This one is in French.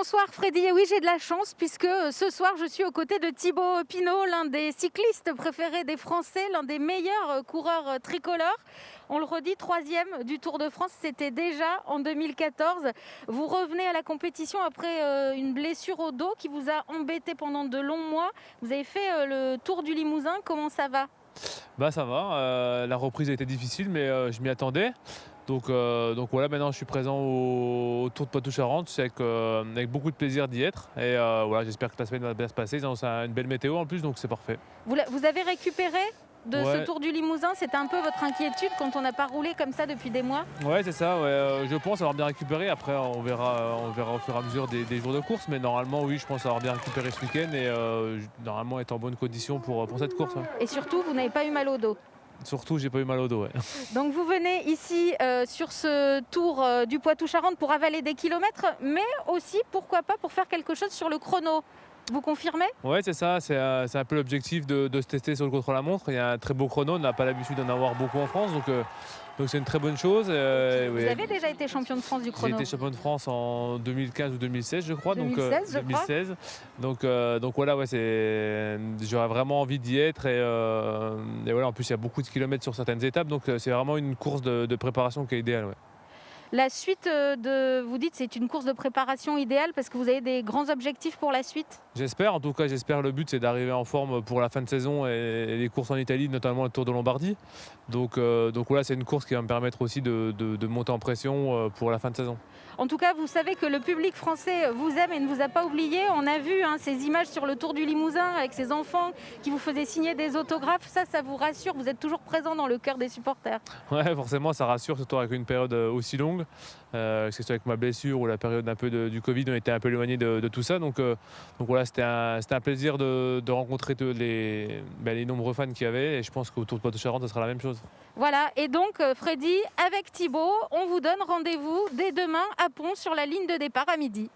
Bonsoir Freddy, et oui j'ai de la chance puisque ce soir je suis aux côtés de Thibaut Pinot, l'un des cyclistes préférés des Français, l'un des meilleurs coureurs tricolores. On le redit, 3e du Tour de France, c'était déjà en 2014. Vous revenez à la compétition après une blessure au dos qui vous a embêté pendant de longs mois. Vous avez fait le Tour du Limousin, comment ça va ? Bah ça va, la reprise a été difficile mais je m'y attendais. Donc voilà, maintenant je suis présent au Tour de Poitou-Charentes, c'est avec beaucoup de plaisir d'y être. Et voilà, j'espère que la semaine va bien se passer. Ils annoncent une belle météo en plus, donc c'est parfait. Vous avez récupéré de ce Ouais, Tour du Limousin? C'était un peu votre inquiétude quand on n'a pas roulé comme ça depuis des mois? ouais, c'est ça, ouais, je pense avoir bien récupéré. Après on verra au fur et à mesure des jours de course. Mais normalement oui, je pense avoir bien récupéré ce week-end et normalement être en bonne condition pour cette course, ouais. Et surtout, vous n'avez pas eu mal au dos. Surtout j'ai pas eu mal au dos, ouais. Donc vous venez ici sur ce tour du Poitou-Charentes pour avaler des kilomètres, mais aussi, pourquoi pas, pour faire quelque chose sur le chrono. Vous confirmez? Ouais, c'est ça, c'est un peu l'objectif de se tester sur le contre-la-montre. Il y a un très beau chrono, on n'a pas l'habitude d'en avoir beaucoup en France, donc c'est une très bonne chose. Vous Ouais. avez déjà été champion de France du J'ai chrono? été champion de France en 2015 ou 2016, je crois. 2016, je crois. 2016. Donc voilà, ouais, j'aurais vraiment envie d'y être. Et voilà, en plus, il y a beaucoup de kilomètres sur certaines étapes, donc c'est vraiment une course de préparation qui est idéale. Ouais. La suite vous dites, c'est une course de préparation idéale parce que vous avez des grands objectifs pour la suite? J'espère, en tout cas, j'espère. Le but, c'est d'arriver en forme pour la fin de saison et les courses en Italie, notamment le Tour de Lombardie. Donc voilà, c'est une course qui va me permettre aussi de monter en pression pour la fin de saison. En tout cas, vous savez que le public français vous aime et ne vous a pas oublié. On a vu ces images sur le Tour du Limousin avec ces enfants qui vous faisaient signer des autographes. Ça vous rassure, vous êtes toujours présent dans le cœur des supporters. Ouais, forcément, ça rassure, surtout avec une période aussi longue. Que ce soit avec ma blessure ou la période un peu du Covid, on était un peu éloigné de tout ça. Donc voilà, c'était un plaisir de rencontrer les nombreux fans qu'il y avait. Et je pense qu'au Tour de Poitou-Charentes, ce sera la même chose. Voilà, et donc Freddy, avec Thibaut, on vous donne rendez-vous dès demain à Pont sur la ligne de départ à midi.